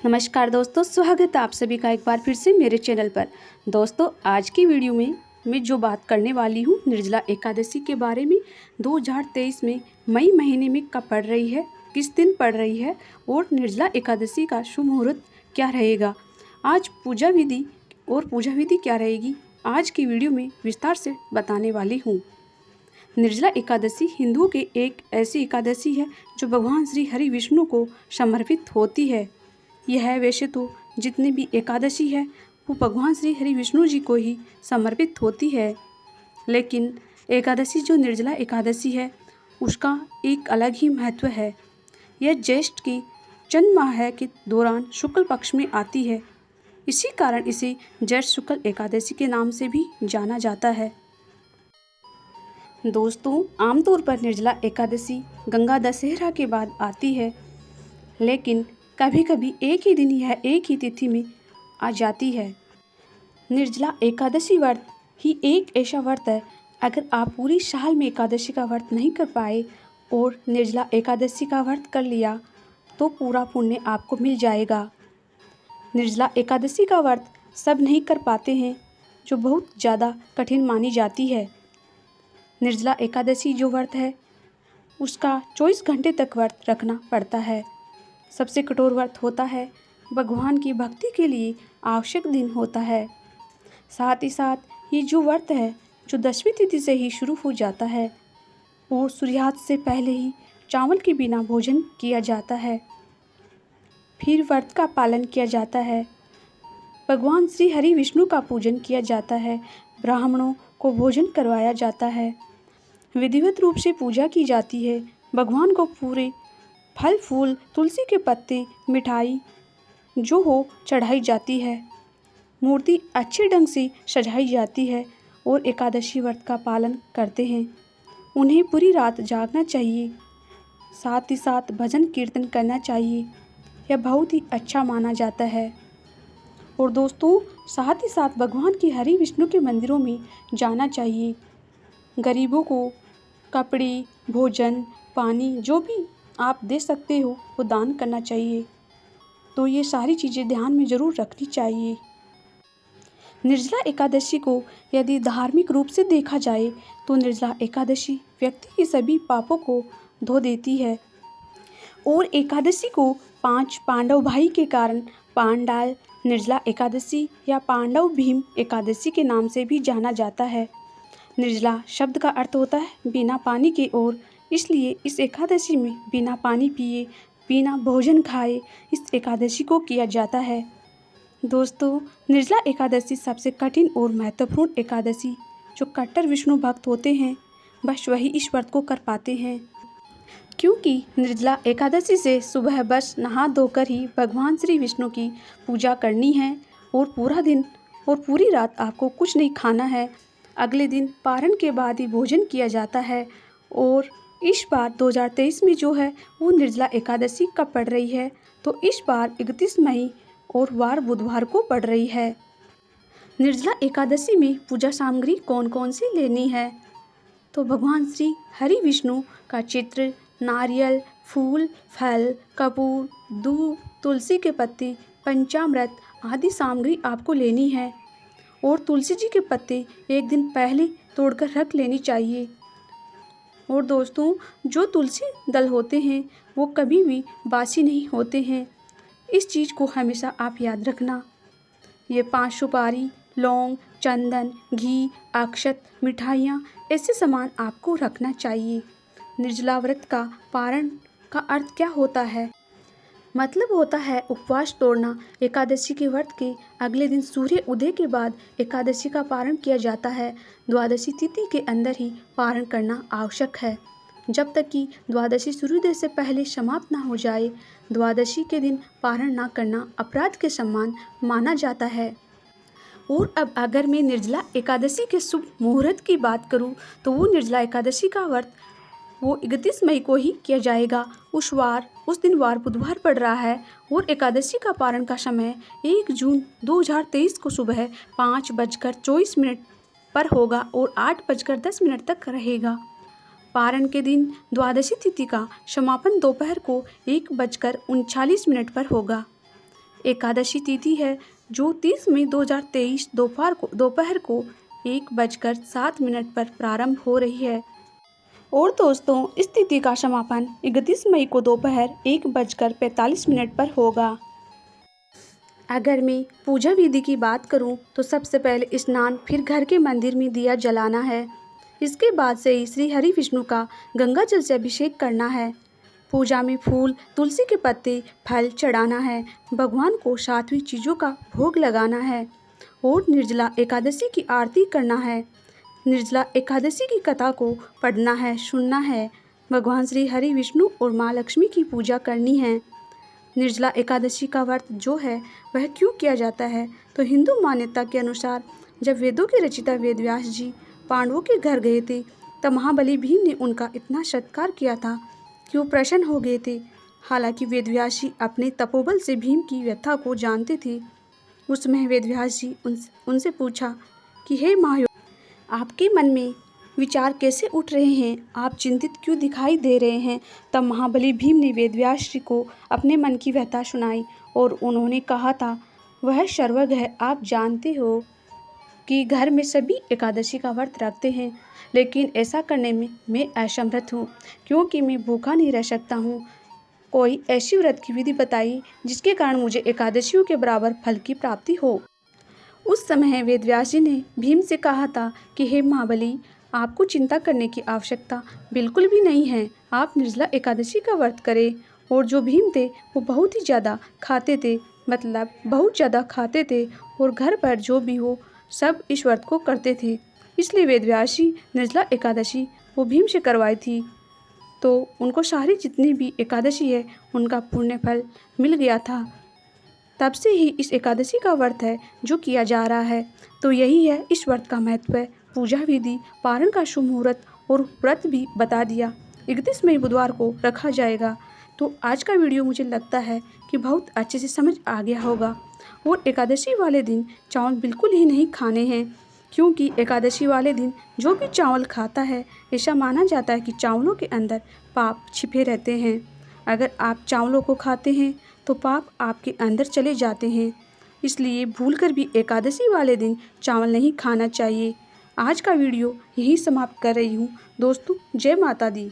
नमस्कार दोस्तों, स्वागत है आप सभी का एक बार फिर से मेरे चैनल पर। दोस्तों, आज की वीडियो में मैं जो बात करने वाली हूँ निर्जला एकादशी के बारे में। 2023 में मई महीने में कब पड़ रही है, किस दिन पड़ रही है और निर्जला एकादशी का शुभ मुहूर्त क्या रहेगा, आज पूजा विधि क्या रहेगी, आज की वीडियो में विस्तार से बताने वाली हूँ। निर्जला एकादशी हिंदुओं की एक ऐसी एकादशी है जो भगवान श्री हरि विष्णु को समर्पित होती है। यह वैसे तो जितनी भी एकादशी है वो भगवान श्री हरि विष्णु जी को ही समर्पित होती है, लेकिन एकादशी जो निर्जला एकादशी है उसका एक अलग ही महत्व है। यह ज्येष्ठ की चंद्र माह के दौरान शुक्ल पक्ष में आती है, इसी कारण इसे ज्येष्ठ शुक्ल एकादशी के नाम से भी जाना जाता है। दोस्तों, आमतौर पर निर्जला एकादशी गंगा दशहरा के बाद आती है, लेकिन कभी कभी एक ही दिन यह एक ही तिथि में आ जाती है। निर्जला एकादशी व्रत ही एक ऐसा व्रत है, अगर आप पूरी साल में एकादशी का व्रत नहीं कर पाए और निर्जला एकादशी का व्रत कर लिया तो पूरा पुण्य आपको मिल जाएगा। निर्जला एकादशी का व्रत सब नहीं कर पाते हैं, जो बहुत ज़्यादा कठिन मानी जाती है। निर्जला एकादशी जो व्रत है उसका 24 घंटे तक व्रत रखना पड़ता है। सबसे कठोर व्रत होता है, भगवान की भक्ति के लिए आवश्यक दिन होता है। साथ ही साथ ये जो व्रत है जो 10वीं तिथि से ही शुरू हो जाता है और सूर्यास्त से पहले ही चावल के बिना भोजन किया जाता है। फिर व्रत का पालन किया जाता है, भगवान श्री हरि विष्णु का पूजन किया जाता है, ब्राह्मणों को भोजन करवाया जाता है, विधिवत रूप से पूजा की जाती है, भगवान को पूरे फल फूल तुलसी के पत्ते मिठाई जो हो चढ़ाई जाती है, मूर्ति अच्छे ढंग से सजाई जाती है और एकादशी व्रत का पालन करते हैं। उन्हें पूरी रात जागना चाहिए, साथ ही साथ भजन कीर्तन करना चाहिए, यह बहुत ही अच्छा माना जाता है। और दोस्तों, साथ ही साथ भगवान की हरि विष्णु के मंदिरों में जाना चाहिए। गरीबों को कपड़े, भोजन, पानी जो भी आप दे सकते हो वो दान करना चाहिए। तो ये सारी चीज़ें ध्यान में ज़रूर रखनी चाहिए। निर्जला एकादशी को यदि धार्मिक रूप से देखा जाए तो निर्जला एकादशी व्यक्ति के सभी पापों को धो देती है और एकादशी को 5 पांडव भाई के कारण पांडाल निर्जला एकादशी या पांडव भीम एकादशी के नाम से भी जाना जाता है। निर्जला शब्द का अर्थ होता है बिना पानी के, और इसलिए इस एकादशी में बिना पानी पिए, बिना भोजन खाए इस एकादशी को किया जाता है। दोस्तों, निर्जला एकादशी सबसे कठिन और महत्वपूर्ण एकादशी जो कट्टर विष्णु भक्त होते हैं बस वही इस व्रत को कर पाते हैं, क्योंकि निर्जला एकादशी से सुबह बस नहा धोकर ही भगवान श्री विष्णु की पूजा करनी है और पूरा दिन और पूरी रात आपको कुछ नहीं खाना है। अगले दिन पारण के बाद ही भोजन किया जाता है। और इस बार 2023 में जो है वो निर्जला एकादशी कब पड़ रही है, तो इस बार 31 मई और वार बुधवार को पड़ रही है। निर्जला एकादशी में पूजा सामग्री कौन कौन सी लेनी है, तो भगवान श्री हरि विष्णु का चित्र, नारियल, फूल, फल, कपूर, दूध, तुलसी के पत्ते, पंचामृत आदि सामग्री आपको लेनी है। और तुलसी जी के पत्ते एक दिन पहले तोड़कर रख लेनी चाहिए। और दोस्तों, जो तुलसी दल होते हैं वो कभी भी बासी नहीं होते हैं, इस चीज़ को हमेशा आप याद रखना। ये 5 सुपारी, लौंग, चंदन, घी, अक्षत, मिठाइयाँ ऐसे सामान आपको रखना चाहिए। निर्जला व्रत का पारण का अर्थ क्या होता है? मतलब होता है उपवास तोड़ना। एकादशी के व्रत के अगले दिन सूर्य उदय के बाद एकादशी का पारण किया जाता है। द्वादशी तिथि के अंदर ही पारण करना आवश्यक है, जब तक कि द्वादशी सूर्योदय से पहले समाप्त ना हो जाए। द्वादशी के दिन पारण ना करना अपराध के समान माना जाता है। और अब अगर मैं निर्जला एकादशी के शुभ मुहूर्त की बात करूँ तो वो निर्जला एकादशी का व्रत वो 31 मई को ही किया जाएगा। उस दिन वार बुधवार पड़ रहा है और एकादशी का पारण का समय 1 जून 2023 को सुबह 5:24 पर होगा और 8:10 तक रहेगा। पारण के दिन द्वादशी तिथि का समापन दोपहर को 1:39 पर होगा। एकादशी तिथि है जो 30 मई 2023 दोपहर को 1:07 पर प्रारंभ हो रही है। और दोस्तों, इस तिथि का समापन 31 मई को दोपहर 1:45 पर होगा। अगर मैं पूजा विधि की बात करूं तो सबसे पहले स्नान, फिर घर के मंदिर में दिया जलाना है। इसके बाद से ही श्री हरि विष्णु का गंगा जल से अभिषेक करना है। पूजा में फूल, तुलसी के पत्ते, फल चढ़ाना है। भगवान को 7वीं चीज़ों का भोग लगाना है और निर्जला एकादशी की आरती करना है। निर्जला एकादशी की कथा को पढ़ना है, सुनना है। भगवान श्री हरि विष्णु और माँ लक्ष्मी की पूजा करनी है। निर्जला एकादशी का व्रत जो है वह क्यों किया जाता है, तो हिंदू मान्यता के अनुसार जब वेदों के रचिता वेदव्यास जी पांडवों के घर गए थे तब महाबली भीम ने उनका इतना सत्कार किया था कि वो प्रसन्न हो गए थे। हालांकि वेदव्यास जी अपने तपोबल से भीम की व्यथा को जानते थे। उस समय वेदव्यास जी उनसे पूछा कि हे महायोग, आपके मन में विचार कैसे उठ रहे हैं, आप चिंतित क्यों दिखाई दे रहे हैं। तब महाबली भीम ने वेदव्यास जी को अपने मन की व्यथा सुनाई और उन्होंने कहा था, वह सर्वज्ञ है, आप जानते हो कि घर में सभी एकादशी का व्रत रखते हैं, लेकिन ऐसा करने में मैं असमर्थ हूँ क्योंकि मैं भूखा नहीं रह सकता हूँ। कोई ऐसी व्रत की विधि बताइए जिसके कारण मुझे एकादशियों के बराबर फल की प्राप्ति हो। उस समय वेदव्यास जी ने भीम से कहा था कि हे महाबली, आपको चिंता करने की आवश्यकता बिल्कुल भी नहीं है। आप निर्जला एकादशी का व्रत करें। और जो भीम थे वो बहुत ही ज़्यादा खाते थे, मतलब बहुत ज़्यादा खाते थे और घर पर जो भी हो सब इस व्रत को करते थे। इसलिए वेदव्यास जी निर्जला एकादशी वो भीम से करवाई थी, तो उनको सारी जितनी भी एकादशी है उनका पुण्य फल मिल गया था। तब से ही इस एकादशी का व्रत है जो किया जा रहा है। तो यही है इस व्रत का महत्व है। पूजा विधि, पारण का शुभ मुहूर्त और व्रत भी बता दिया। 31 मई बुधवार को रखा जाएगा। तो आज का वीडियो मुझे लगता है कि बहुत अच्छे से समझ आ गया होगा। और एकादशी वाले दिन चावल बिल्कुल ही नहीं खाने हैं, क्योंकि एकादशी वाले दिन जो भी चावल खाता है ऐसा माना जाता है कि चावलों के अंदर पाप छिपे रहते हैं। अगर आप चावलों को खाते हैं तो पाप आपके अंदर चले जाते हैं। इसलिए भूलकर भी एकादशी वाले दिन चावल नहीं खाना चाहिए। आज का वीडियो यहीं समाप्त कर रही हूँ। दोस्तों, जय माता दी।